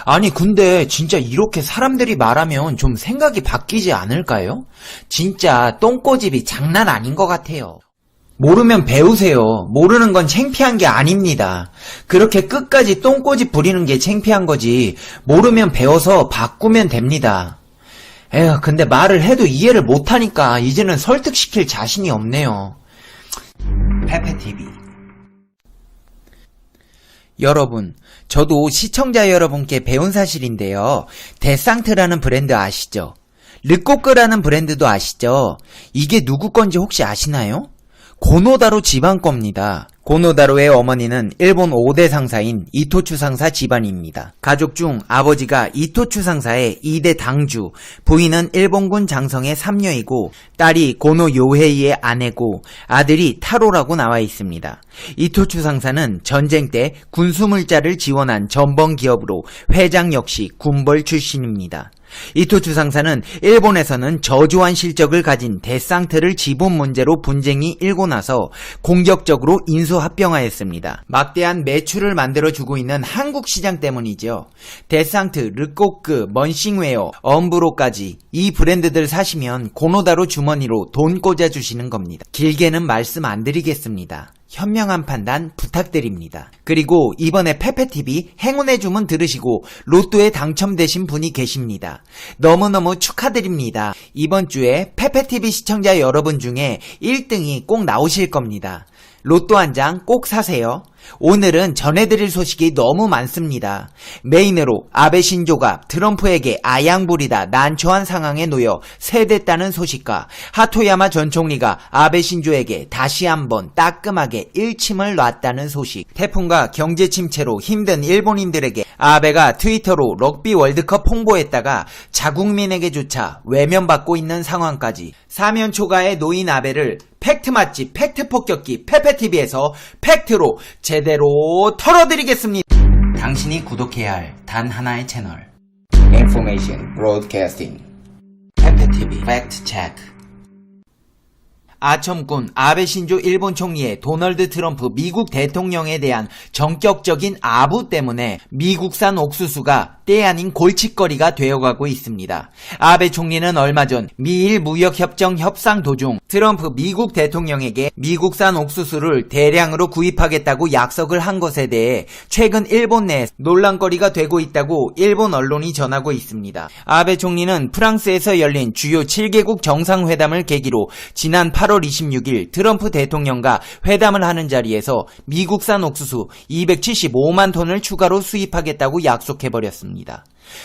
아니 근데 진짜 이렇게 사람들이 말하면 좀 생각이 바뀌지 않을까요? 진짜 똥꼬집이 장난 아닌 것 같아요. 모르면 배우세요. 모르는 건 창피한 게 아닙니다. 그렇게 끝까지 똥꼬집 부리는 게 창피한 거지. 모르면 배워서 바꾸면 됩니다. 에휴, 근데 말을 해도 이해를 못하니까 이제는 설득시킬 자신이 없네요. 페페TV. 여러분, 저도 시청자 여러분께 배운 사실인데요. 데상트라는 브랜드 아시죠? 르꼬끄라는 브랜드도 아시죠? 이게 누구 건지 혹시 아시나요? 고노다로 집안 겁니다. 고노다로의 어머니는 일본 5대 상사인 이토추 상사 집안입니다. 가족 중 아버지가 이토추 상사의 2대 당주, 부인은 일본군 장성의 3녀이고 딸이 고노 요헤이의 아내고 아들이 타로라고 나와 있습니다. 이토추 상사는 전쟁 때 군수물자를 지원한 전범 기업으로 회장 역시 군벌 출신입니다. 이토추 상사는 일본에서는 저조한 실적을 가진 데상트를 지분 문제로 분쟁이 일고 나서 공격적으로 인수합병하였습니다. 막대한 매출을 만들어주고 있는 한국 시장 때문이죠. 데상트, 르꼬끄, 먼싱웨어, 엄브로까지 이 브랜드들 사시면 고노다로 주머니로 돈 꽂아주시는 겁니다. 길게는 말씀 안 드리겠습니다. 현명한 판단 부탁드립니다. 그리고 이번에 페페TV 행운의 주문 들으시고 로또에 당첨되신 분이 계십니다. 너무너무 축하드립니다. 이번 주에 페페TV 시청자 여러분 중에 1등이 꼭 나오실 겁니다. 로또 한 장 꼭 사세요. 오늘은 전해드릴 소식이 너무 많습니다. 메인으로 아베 신조가 트럼프에게 아양부리다 난처한 상황에 놓여 세댔다는 소식과 하토야마 전 총리가 아베 신조에게 다시 한번 따끔하게 일침을 놨다는 소식, 태풍과 경제 침체로 힘든 일본인들에게 아베가 트위터로 럭비 월드컵 홍보했다가 자국민에게조차 외면받고 있는 상황까지 사면 초가에 놓인 아베를 팩트 맛집, 팩트 폭격기 페페TV에서 팩트로 제대로 털어드리겠습니다. 당신이 구독해야 할 단 하나의 채널, Information Broadcasting 페페TV 팩트 체크. 아첨꾼 아베 신조 일본 총리의 도널드 트럼프 미국 대통령에 대한 전격적인 아부 때문에 미국산 옥수수가 때 아닌 골칫거리가 되어가고 있습니다. 아베 총리는 얼마 전 미일 무역협정 협상 도중 트럼프 미국 대통령에게 미국산 옥수수를 대량으로 구입하겠다고 약속을 한 것에 대해 최근 일본 내에 논란거리가 되고 있다고 일본 언론이 전하고 있습니다. 아베 총리는 프랑스에서 열린 주요 7개국 정상회담을 계기로 지난 8월 26일 트럼프 대통령과 회담을 하는 자리에서 미국산 옥수수 275만 톤을 추가로 수입하겠다고 약속해버렸습니다.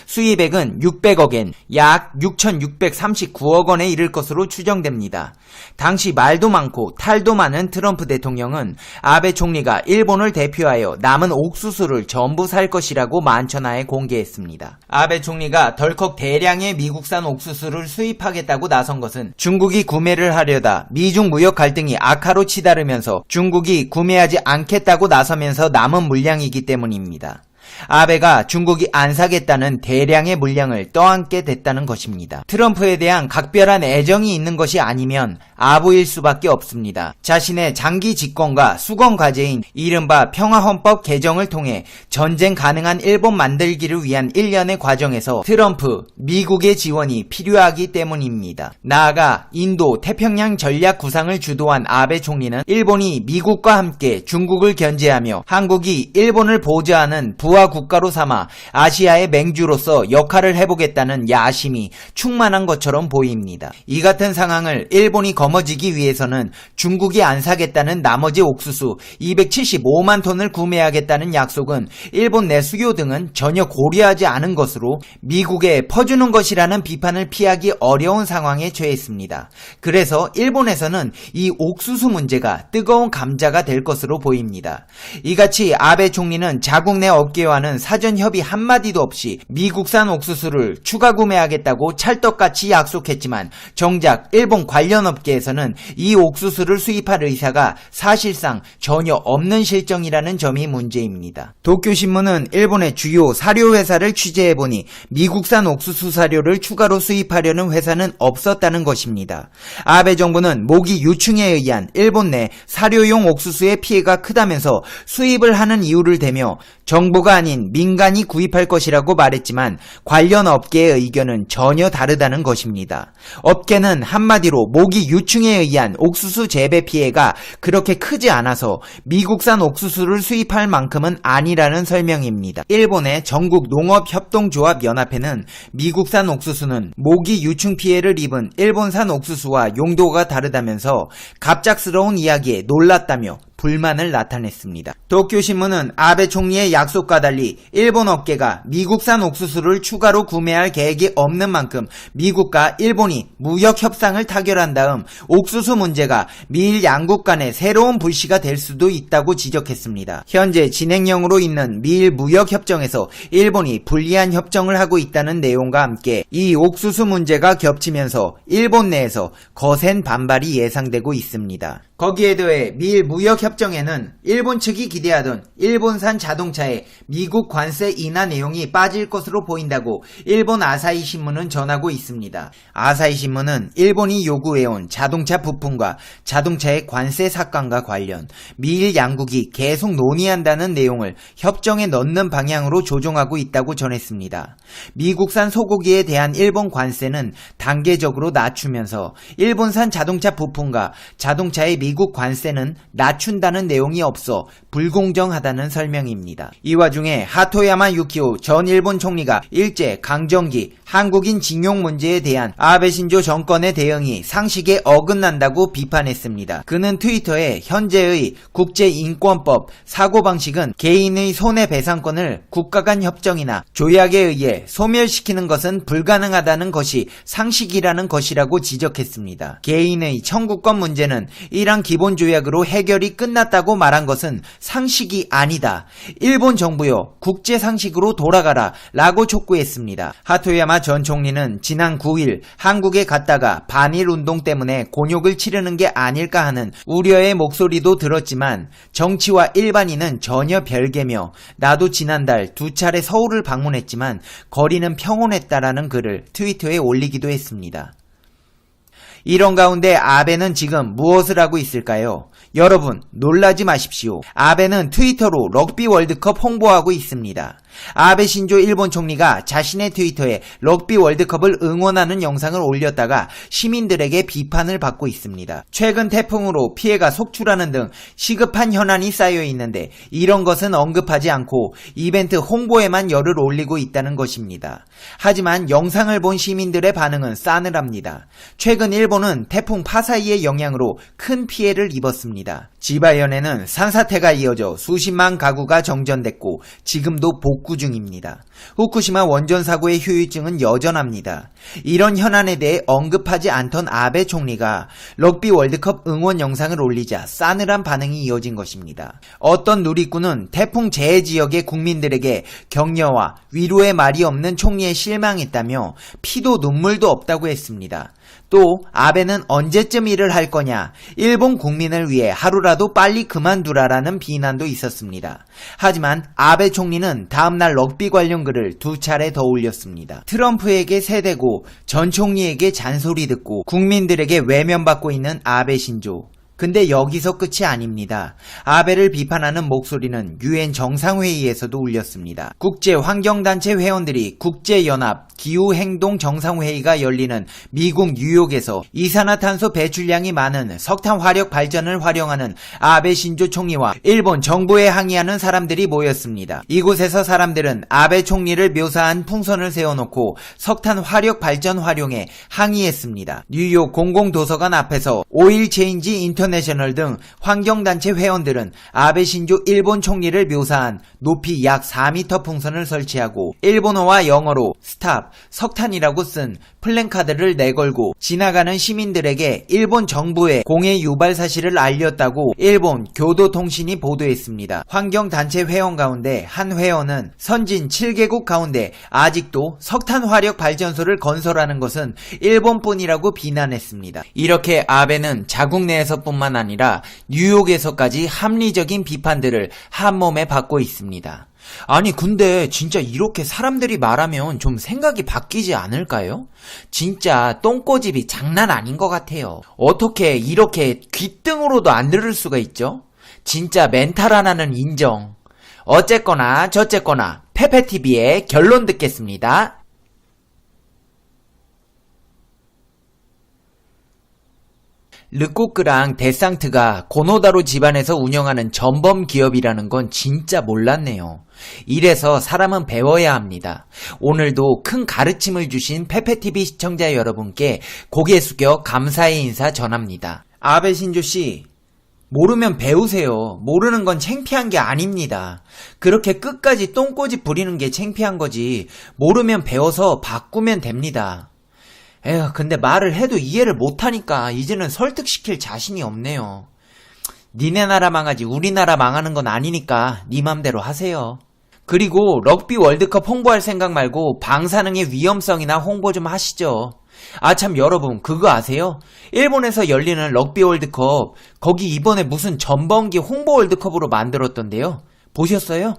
수입액은 600억엔, 약 6,639억 원에 이를 것으로 추정됩니다. 당시 말도 많고 탈도 많은 트럼프 대통령은 아베 총리가 일본을 대표하여 남은 옥수수를 전부 살 것이라고 만천하에 공개했습니다. 아베 총리가 덜컥 대량의 미국산 옥수수를 수입하겠다고 나선 것은 중국이 구매를 하려다 미중 무역 갈등이 악화로 치달으면서 중국이 구매하지 않겠다고 나서면서 남은 물량이기 때문입니다. 아베가 중국이 안 사겠다는 대량의 물량을 떠안게 됐다는 것입니다. 트럼프에 대한 각별한 애정이 있는 것이 아니면 아부일 수밖에 없습니다. 자신의 장기 집권과 수건 과제인 이른바 평화헌법 개정을 통해 전쟁 가능한 일본 만들기를 위한 일련의 과정에서 트럼프, 미국의 지원이 필요하기 때문입니다. 나아가 인도 태평양 전략 구상을 주도한 아베 총리는 일본이 미국과 함께 중국을 견제하며 한국이 일본을 보좌하는 부하 국가로 삼아 아시아의 맹주로서 역할을 해보겠다는 야심이 충만한 것처럼 보입니다. 이 같은 상황을 일본이 거머쥐기 위해서는 중국이 안 사겠다는 나머지 옥수수 275만 톤을 구매하겠다는 약속은 일본 내 수요 등은 전혀 고려하지 않은 것으로 미국에 퍼주는 것이라는 비판을 피하기 어려운 상황에 처했습니다. 그래서 일본에서는 이 옥수수 문제가 뜨거운 감자가 될 것으로 보입니다. 이같이 아베 총리는 자국 내 업계와는 사전 협의 한마디도 없이 미국산 옥수수를 추가 구매하겠다고 찰떡같이 약속했지만 정작 일본 관련 업계에서는 이 옥수수를 수입할 의사가 사실상 전혀 없는 실정이라는 점이 문제입니다. 도쿄신문은 일본의 주요 사료회사를 취재해보니 미국산 옥수수 사료를 추가로 수입하려는 회사는 없었다는 것입니다. 아베 정부는 모기 유충에 의한 일본 내 사료용 옥수수의 피해가 크다면서 수입을 하는 이유를 대며 정부가 아닌 민간이 구입할 것이라고 말했지만 관련 업계의 의견은 전혀 다르다는 것입니다. 업계는 한마디로 모기 유충에 의한 옥수수 재배 피해가 그렇게 크지 않아서 미국산 옥수수를 수입할 만큼은 아니라는 설명입니다. 일본의 전국농업협동조합연합회는 미국산 옥수수는 모기 유충 피해를 입은 일본산 옥수수와 용도가 다르다면서 갑작스러운 이야기에 놀랐다며 불만을 나타냈습니다. 도쿄신문은 아베 총리의 약속과 달리 일본 업계가 미국산 옥수수를 추가로 구매할 계획이 없는 만큼 미국과 일본이 무역 협상을 타결한 다음 옥수수 문제가 미일 양국 간의 새로운 불씨가 될 수도 있다고 지적했습니다. 현재 진행형으로 있는 미일 무역 협정에서 일본이 불리한 협정을 하고 있다는 내용과 함께 이 옥수수 문제가 겹치면서 일본 내에서 거센 반발이 예상되고 있습니다. 거기에 더해 미일 무역 협정에는 일본 측이 기대하던 일본산 자동차에 미국 관세 인하 내용이 빠질 것으로 보인다고 일본 아사히 신문은 전하고 있습니다. 아사히 신문은 일본이 요구해온 자동차 부품과 자동차의 관세 삭감과 관련 미일 양국이 계속 논의한다는 내용을 협정에 넣는 방향으로 조정하고 있다고 전했습니다. 미국산 소고기에 대한 일본 관세는 단계적으로 낮추면서 일본산 자동차 부품과 자동차의 미국 관세는 낮춘다는 내용이 없어 불공정하다는 설명입니다. 이 와중에 하토야마 유키오 전 일본 총리가 일제 강점기 한국인 징용 문제에 대한 아베 신조 정권의 대응이 상식에 어긋난다고 비판했습니다. 그는 트위터에 현재의 국제인권법 사고방식은 개인의 손해배상권을 국가 간 협정이나 조약에 의해 소멸시키는 것은 불가능하다는 것이 상식이라는 것이라고 지적했습니다. 개인의 청구권 문제는 이란 기본조약으로 해결이 끝났다고 말한 것은 상식이 아니다. 일본 정부여 국제상식으로 돌아가라 라고 촉구했습니다. 하토야마 전 총리는 지난 9일 한국에 갔다가 반일운동 때문에 곤욕을 치르는 게 아닐까 하는 우려의 목소리도 들었지만 정치와 일반인은 전혀 별개며 나도 지난달 2차례 서울을 방문했지만 거리는 평온했다라는 글을 트위터에 올리기도 했습니다. 이런 가운데 아베는 지금 무엇을 하고 있을까요? 여러분 놀라지 마십시오. 아베는 트위터로 럭비 월드컵 홍보하고 있습니다. 아베 신조 일본 총리가 자신의 트위터에 럭비 월드컵을 응원하는 영상을 올렸다가 시민들에게 비판을 받고 있습니다. 최근 태풍으로 피해가 속출하는 등 시급한 현안이 쌓여 있는데 이런 것은 언급하지 않고 이벤트 홍보에만 열을 올리고 있다는 것입니다. 하지만 영상을 본 시민들의 반응은 싸늘합니다. 최근 일본은 태풍 파사이의 영향으로 큰 피해를 입었습니다. 지바현에는 산사태가 이어져 수십만 가구가 정전됐고 지금도 복구 중입니다. 후쿠시마 원전 사고의 후유증은 여전합니다. 이런 현안에 대해 언급하지 않던 아베 총리가 럭비 월드컵 응원 영상을 올리자 싸늘한 반응이 이어진 것입니다. 어떤 누리꾼은 태풍 재해 지역의 국민들에게 격려와 위로의 말이 없는 총리에 실망했다며 피도 눈물도 없다고 했습니다. 또 아베는 언제쯤 일을 할 거냐, 일본 국민을 위해 하루라도 빨리 그만두라라는 비난도 있었습니다. 하지만 아베 총리는 다음날 럭비 관련 글을 2차례 더 올렸습니다. 트럼프에게 세대고 전 총리에게 잔소리 듣고 국민들에게 외면받고 있는 아베 신조. 근데 여기서 끝이 아닙니다. 아베를 비판하는 목소리는 유엔 정상회의에서도 울렸습니다. 국제환경단체 회원들이 국제연합 기후행동정상회의가 열리는 미국 뉴욕에서 이산화탄소 배출량이 많은 석탄 화력 발전을 활용하는 아베 신조 총리와 일본 정부에 항의하는 사람들이 모였습니다. 이곳에서 사람들은 아베 총리를 묘사한 풍선을 세워놓고 석탄 화력 발전 활용에 항의했습니다. 뉴욕 공공도서관 앞에서 오일 체인지 인터내셔널 등 환경단체 회원들은 아베 신조 일본 총리를 묘사한 높이 약 4m 풍선을 설치하고 일본어와 영어로 스탑, 석탄이라고 쓴 플랜카드를 내걸고 지나가는 시민들에게 일본 정부의 공해 유발 사실을 알렸다고 일본 교도통신이 보도했습니다. 환경단체 회원 가운데 한 회원은 선진 7개국 가운데 아직도 석탄 화력 발전소를 건설하는 것은 일본뿐이라고 비난했습니다. 이렇게 아베는 자국 내에서뿐만 아니라 뉴욕에서까지 합리적인 비판들을 한몸에 받고 있습니다. 아니 근데 진짜 이렇게 사람들이 말하면 좀 생각이 바뀌지 않을까요? 진짜 똥꼬집이 장난 아닌 것 같아요. 어떻게 이렇게 귓등으로도 안 들을 수가 있죠? 진짜 멘탈 하나는 인정. 어쨌거나 저쨌거나 페페TV의 결론 듣겠습니다. 르꼬크랑 데상트가 고노다로 집안에서 운영하는 전범 기업이라는 건 진짜 몰랐네요. 이래서 사람은 배워야 합니다. 오늘도 큰 가르침을 주신 페페TV 시청자 여러분께 고개 숙여 감사의 인사 전합니다. 아베 신조씨, 모르면 배우세요. 모르는 건 창피한 게 아닙니다. 그렇게 끝까지 똥꼬집 부리는 게 창피한 거지. 모르면 배워서 바꾸면 됩니다. 에휴, 근데 말을 해도 이해를 못하니까 이제는 설득시킬 자신이 없네요. 니네 나라 망하지 우리나라 망하는 건 아니니까 니 맘대로 하세요. 그리고 럭비 월드컵 홍보할 생각 말고 방사능의 위험성이나 홍보 좀 하시죠. 아 참 여러분 그거 아세요? 일본에서 열리는 럭비 월드컵 거기 이번에 무슨 전범기 홍보 월드컵으로 만들었던데요. 보셨어요?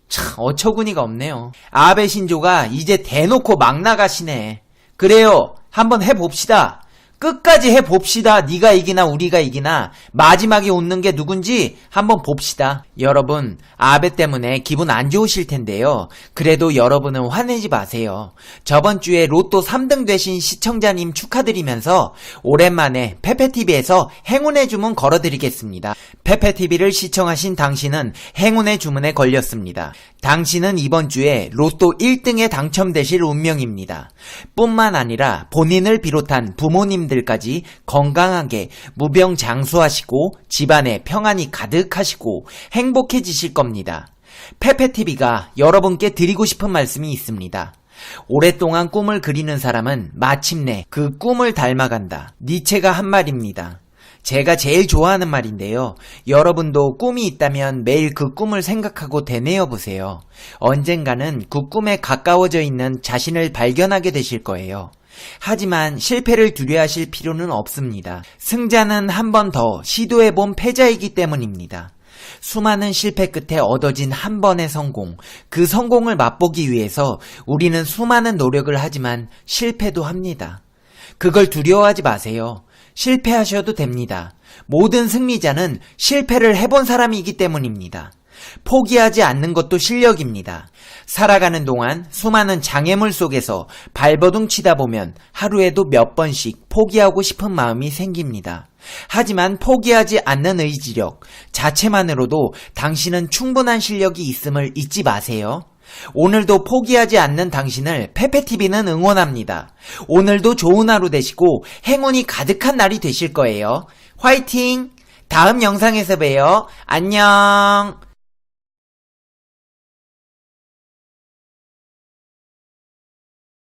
참 어처구니가 없네요. 아베 신조가 이제 대놓고 막 나가시네. 그래요. 한번 해봅시다. 끝까지 해봅시다. 네가 이기나 우리가 이기나 마지막에 웃는 게 누군지 한번 봅시다. 여러분 아베 때문에 기분 안 좋으실 텐데요. 그래도 여러분은 화내지 마세요. 저번 주에 로또 3등 되신 시청자님 축하드리면서 오랜만에 페페TV에서 행운의 주문 걸어드리겠습니다. 페페TV를 시청하신 당신은 행운의 주문에 걸렸습니다. 당신은 이번 주에 로또 1등에 당첨되실 운명입니다. 뿐만 아니라 본인을 비롯한 부모님들까지 건강하게 무병장수하시고 집안에 평안이 가득하시고 행복해지실 겁니다. 페페TV가 여러분께 드리고 싶은 말씀이 있습니다. 오랫동안 꿈을 그리는 사람은 마침내 그 꿈을 닮아간다. 니체가 한 말입니다. 제가 제일 좋아하는 말인데요. 여러분도 꿈이 있다면 매일 그 꿈을 생각하고 되뇌어 보세요. 언젠가는 그 꿈에 가까워져 있는 자신을 발견하게 되실 거예요. 하지만 실패를 두려워하실 필요는 없습니다. 승자는 한 번 더 시도해본 패자이기 때문입니다. 수많은 실패 끝에 얻어진 한 번의 성공, 그 성공을 맛보기 위해서 우리는 수많은 노력을 하지만 실패도 합니다. 그걸 두려워하지 마세요. 실패하셔도 됩니다. 모든 승리자는 실패를 해본 사람이기 때문입니다. 포기하지 않는 것도 실력입니다. 살아가는 동안 수많은 장애물 속에서 발버둥 치다 보면 하루에도 몇 번씩 포기하고 싶은 마음이 생깁니다. 하지만 포기하지 않는 의지력 자체만으로도 당신은 충분한 실력이 있음을 잊지 마세요. 오늘도 포기하지 않는 당신을 페페TV는 응원합니다. 오늘도 좋은 하루 되시고 행운이 가득한 날이 되실 거예요. 화이팅! 다음 영상에서 봬요. 안녕!